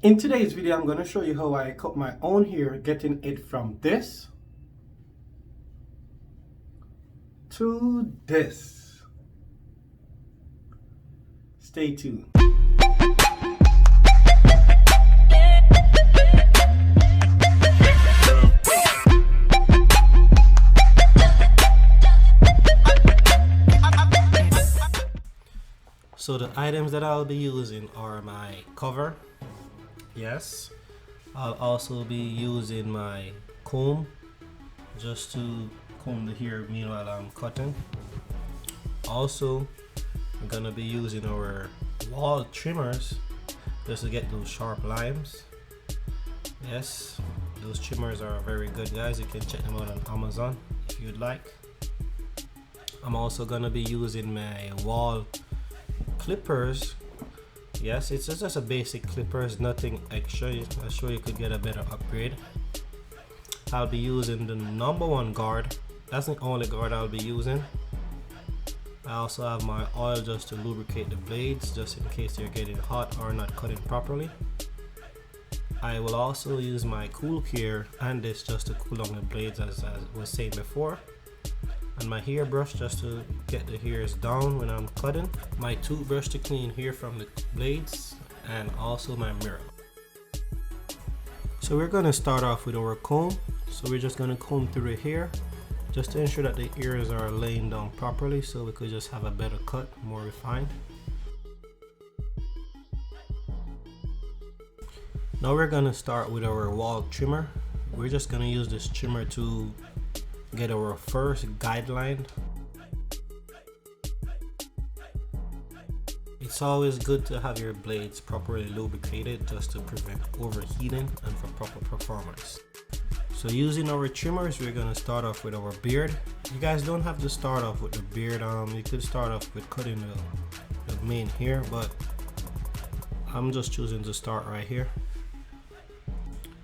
In today's video, I'm going to show you how I cut my own hair, getting it from this to this. Stay tuned. So the items that I'll be using are my cover. Yes, I'll also be using my comb just to comb the hair meanwhile I'm cutting. Also, I'm gonna be using our Wahl Trimmers just to get those sharp lines. Yes, those trimmers are very good, guys. You can check them out on Amazon if you'd like. I'm also gonna be using my Wahl Clippers. Yes, it's just a basic clippers, nothing extra. I'm sure you could get a better upgrade. I'll be using the #1 guard. That's the only guard I'll be using. I also have my oil just to lubricate the blades, just in case they're getting hot or not cutting properly. I will also use my cool care and this just to cool down the blades, as I was saying before. And my hairbrush just to get the hairs down when I'm cutting. My toothbrush to clean hair from the blades, and also my mirror. So we're gonna start off with our comb. So we're just gonna comb through the hair just to ensure that the ears are laying down properly, so we could just have a better cut, more refined. Now we're gonna start with our Wahl trimmer. We're just gonna use this trimmer to get our first guideline. It's always good to have your blades properly lubricated just to prevent overheating and for proper performance. So using our trimmers, we're going to start off with our beard. You guys don't have to start off with the beard. You could start off with cutting the main hair, but I'm just choosing to start right here.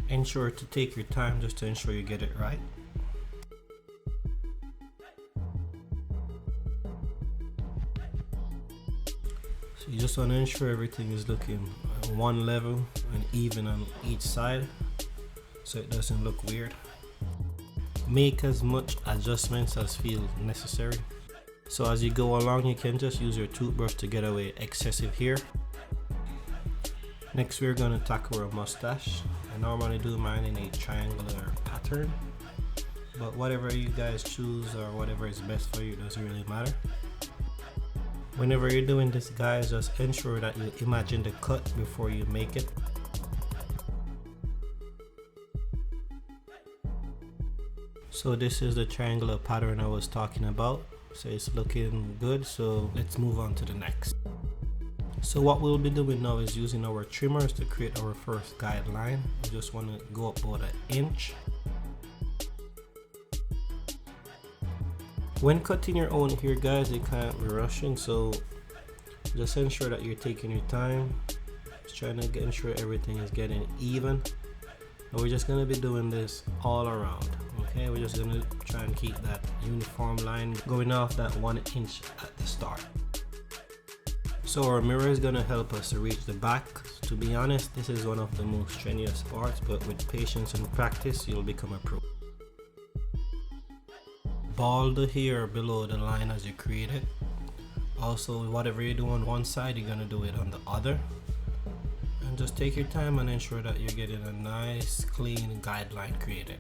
Ensure to take your time just to ensure you get it right. So you just want to ensure everything is looking one level and even on each side, so it doesn't look weird. Make as much adjustments as feel necessary. So as you go along, you can just use your toothbrush to get away excessive hair. Next, we're going to tackle our mustache. I normally do mine in a triangular pattern, but whatever you guys choose or whatever is best for you doesn't really matter. Whenever you're doing this, guys, just ensure that you imagine the cut before you make it. So this is the triangular pattern I was talking about. So it's looking good, so let's move on to the next. So what we'll be doing now is using our trimmers to create our first guideline. We just want to go up about 1 inch. When cutting your own hair, guys, you can't be rushing, so just ensure that you're taking your time, just trying to ensure everything is getting even. And we're just going to be doing this all around. Okay, we're just going to try and keep that uniform line going off that 1 inch at the start. So our mirror is going to help us to reach the back. To be honest, this is one of the most strenuous parts, but with patience and practice, you'll become a pro. Ball the hair below the line as you create it. Also, whatever you do on one side, you're gonna do it on the other. And just take your time and ensure that you're getting a nice, clean guideline created.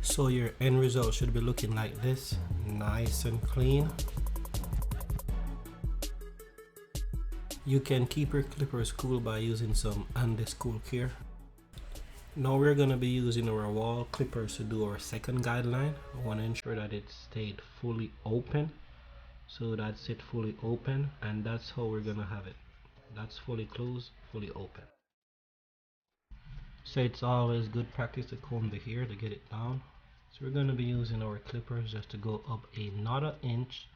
So your end result should be looking like this, nice and clean. You can keep your clippers cool by using some Andes Cool Care. Now we're going to be using our Wahl Clippers to do our second guideline. I want to ensure that it stayed fully open. So that's it, fully open, and that's how we're going to have it. That's fully closed, fully open. So it's always good practice to comb the hair to get it down. So we're going to be using our clippers just to go up another inch,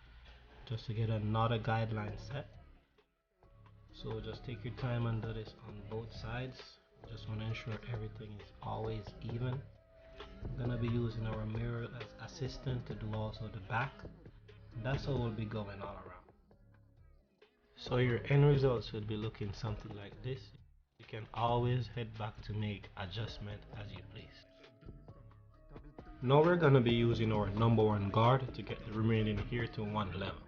just to get another guideline set. So just take your time and do this on both sides. Just want to ensure everything is always even. I'm gonna be using our mirror as assistant to do also the back. That's how we'll be going all around. So your end results would be looking something like this. You can always head back to make adjustment as you please. Now we're gonna be using our number one guard to get the remaining hair to one level.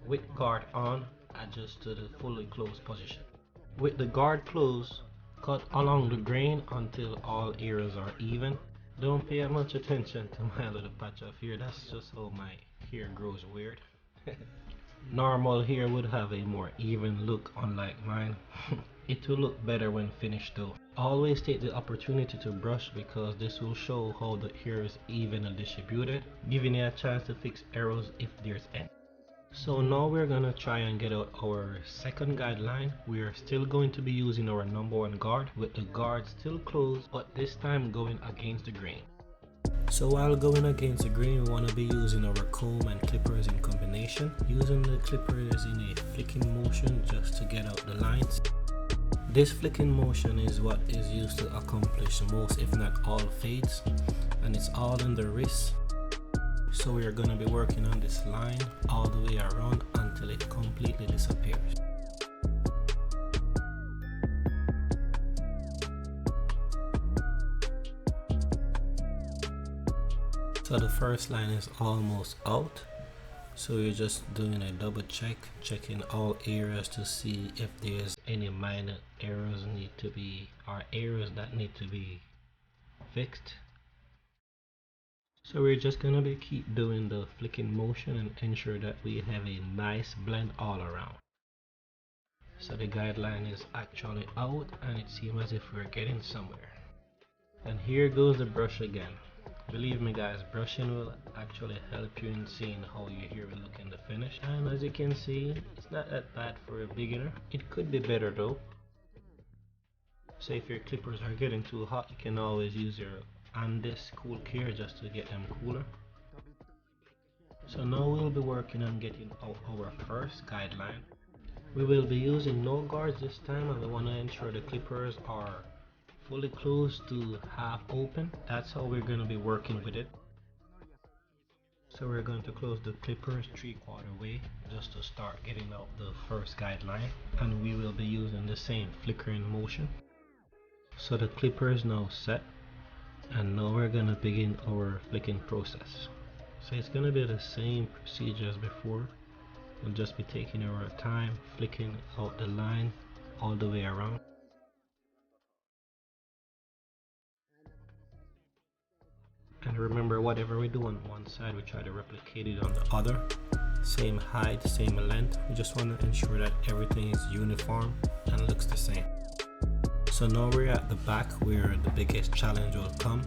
With guard on, adjust to the fully closed position. With the guard closed, cut along the grain until all areas are even. Don't pay much attention to my little patch of hair, that's just how my hair grows weird. Normal hair would have a more even look unlike mine. It will look better when finished though. Always take the opportunity to brush because this will show how the hair is evenly distributed, giving you a chance to fix errors if there's any. So now we're gonna try and get out our second guideline. We are still going to be using our number one guard with the guard still closed, but this time going against the grain. So while going against the grain, we want to be using our comb and clippers in combination. Using the clippers in a flicking motion just to get out the lines. This flicking motion is what is used to accomplish most if not all fades, and it's all in the wrist. So we are going to be working on this line all the way around until it completely disappears. So the first line is almost out. So we're just doing a double check, checking all areas to see if there's any minor errors areas that need to be fixed. So we're just gonna be keep doing the flicking motion and ensure that we have a nice blend all around. So the guideline is actually out and it seems as if we're getting somewhere. And here goes the brush again. Believe me guys, brushing will actually help you in seeing how your hair will look in the finish. And as you can see, it's not that bad for a beginner. It could be better though. So if your clippers are getting too hot, you can always use your Andes Cool Care just to get them cooler. So now we'll be working on getting out our first guideline. We will be using no guards this time, and we want to ensure the clippers are fully closed to half open. That's how we're going to be working with it. So we're going to close the clippers 3/4 way just to start getting out the first guideline, and we will be using the same flickering motion. So the clipper is now set, and now we're going to begin our flicking process. So it's going to be the same procedure as before. We'll just be taking our time flicking out the line all the way around. And remember, whatever we do on one side, we try to replicate it on the other. Same height, same length. We just want to ensure that everything is uniform and looks the same. So now we're at the back where the biggest challenge will come,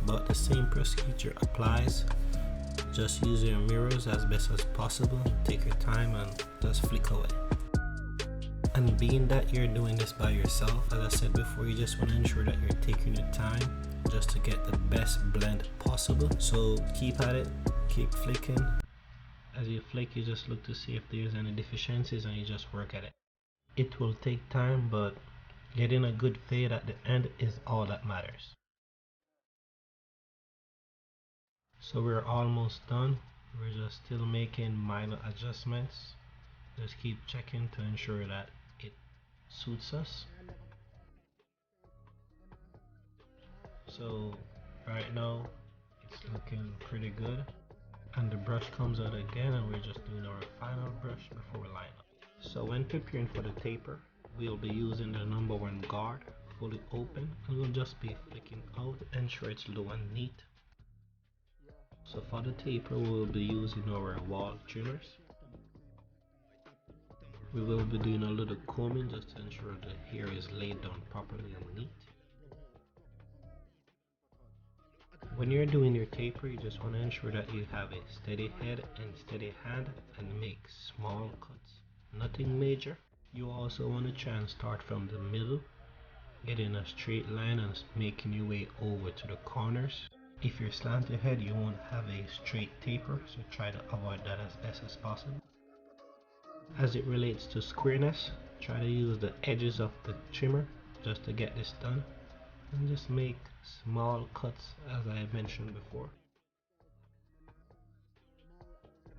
but the same procedure applies. Just use your mirrors as best as possible, take your time and just flick away. And being that you're doing this by yourself, as I said before, you just want to ensure that you're taking your time just to get the best blend possible. So keep at it, keep flicking. As you flick, you just look to see if there's any deficiencies and you just work at it. It will take time, but getting a good fade at the end is all that matters. So we're almost done. We're just still making minor adjustments. Just keep checking to ensure that it suits us. So right now it's looking pretty good, and the brush comes out again, and we're just doing our final brush before we line up. So when preparing for the taper, we'll be using the number one guard fully open, and we'll just be flicking out, ensure it's low and neat. So for the taper, we'll be using our Wahl Trimmers. We will be doing a little combing just to ensure the hair is laid down properly and neat. When you're doing your taper, you just want to ensure that you have a steady head and steady hand and make small cuts. Nothing major. You also want to try and start from the middle, getting a straight line and making your way over to the corners. If you're slanted head, you won't have a straight taper, so try to avoid that as best as possible. As it relates to squareness, try to use the edges of the trimmer just to get this done, and just make small cuts as I mentioned before.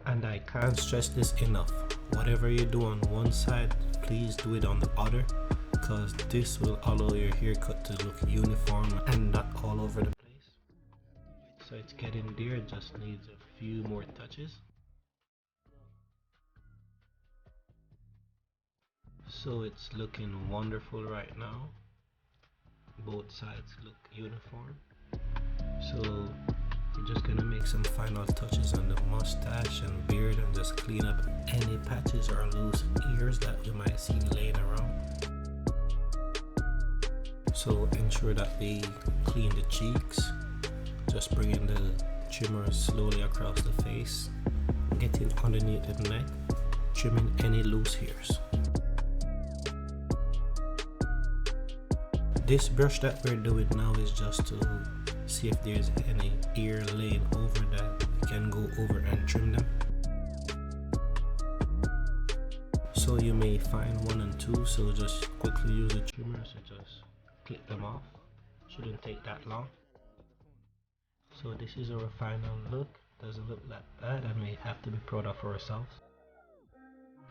And I can't stress this enough. Whatever you do on one side, please do it on the other, because this will allow your haircut to look uniform and not all over the place. So it's getting there, just needs a few more touches. So it's looking wonderful right now. Both sides look uniform. So we're just gonna make some final touches on the mustache and beard and just clean up any patches or loose ears that you might see laying around. So ensure that we clean the cheeks, just bringing the trimmer slowly across the face, getting underneath the neck, trimming any loose hairs. This brush that we're doing now is just to see if there's any ear laying over that we can go over and trim them. So you may find one and two, so just quickly use a trimmer to just clip them off. Shouldn't take that long. So this is our final look. Doesn't look that bad, and we have to be proud of ourselves.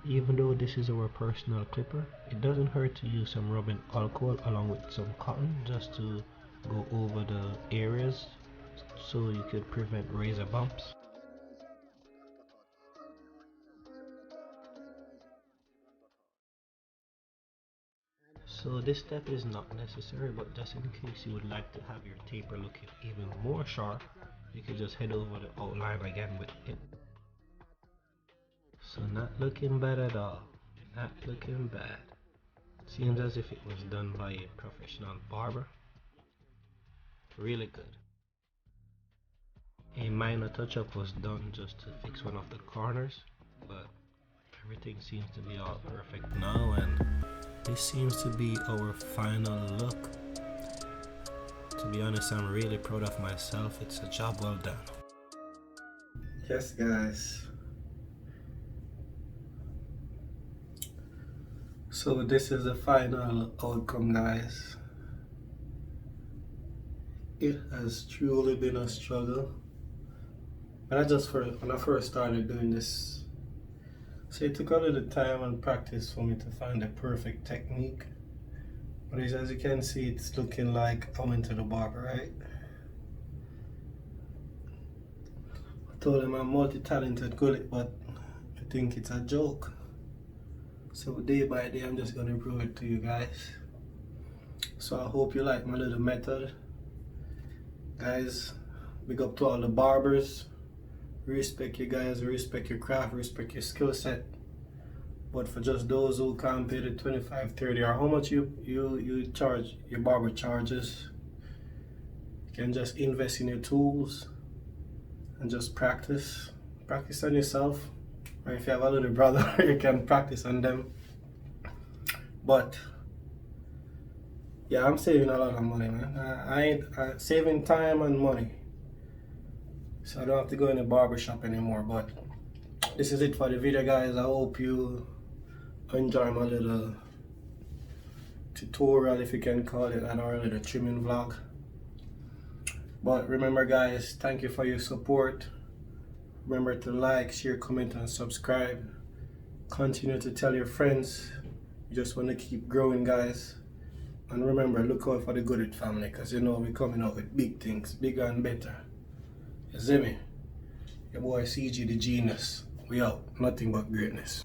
Even though this is our personal clipper, it doesn't hurt to use some rubbing alcohol along with some cotton just to go over the areas so you could prevent razor bumps. So this step is not necessary, but just in case you would like to have your taper looking even more sharp, you could just head over the outline again with it. So not looking bad at all, not looking bad. Seems as if it was done by a professional barber. Really good. A minor touch-up was done just to fix one of the corners, but everything seems to be all perfect now, and this seems to be our final look. To be honest, I'm really proud of myself. It's a job well done. Yes, guys. So this is the final outcome, guys. It has truly been a struggle. When I first started doing this, so it took a little time and practice for me to find the perfect technique. But as you can see, it's looking like I went to the barber, right? I told him I'm multi-talented Goodlitt, but I think it's a joke. So day by day, I'm just gonna prove it to you guys. So I hope you like my little method. Guys, big up to all the barbers. Respect you guys, respect your craft, respect your skill set. But for just those who can't pay the $25, $30 or how much you charge, your barber charges, you can just invest in your tools and just practice. Practice on yourself. Or if you have a little brother, you can practice on them. But yeah, I'm saving a lot of money, man. I ain't saving time and money, so I don't have to go in the barber shop anymore. But this is it for the video, guys. I hope you enjoy my little tutorial, if you can call it, and our little trimming vlog. But remember, guys, thank you for your support. Remember to like, share, comment, and subscribe. Continue to tell your friends. You just want to keep growing, guys. And remember, look out for the Goodlitt family, because you know we're coming out with big things, bigger and better. You see me? Your boy CG the Genius. We out. Nothing but greatness.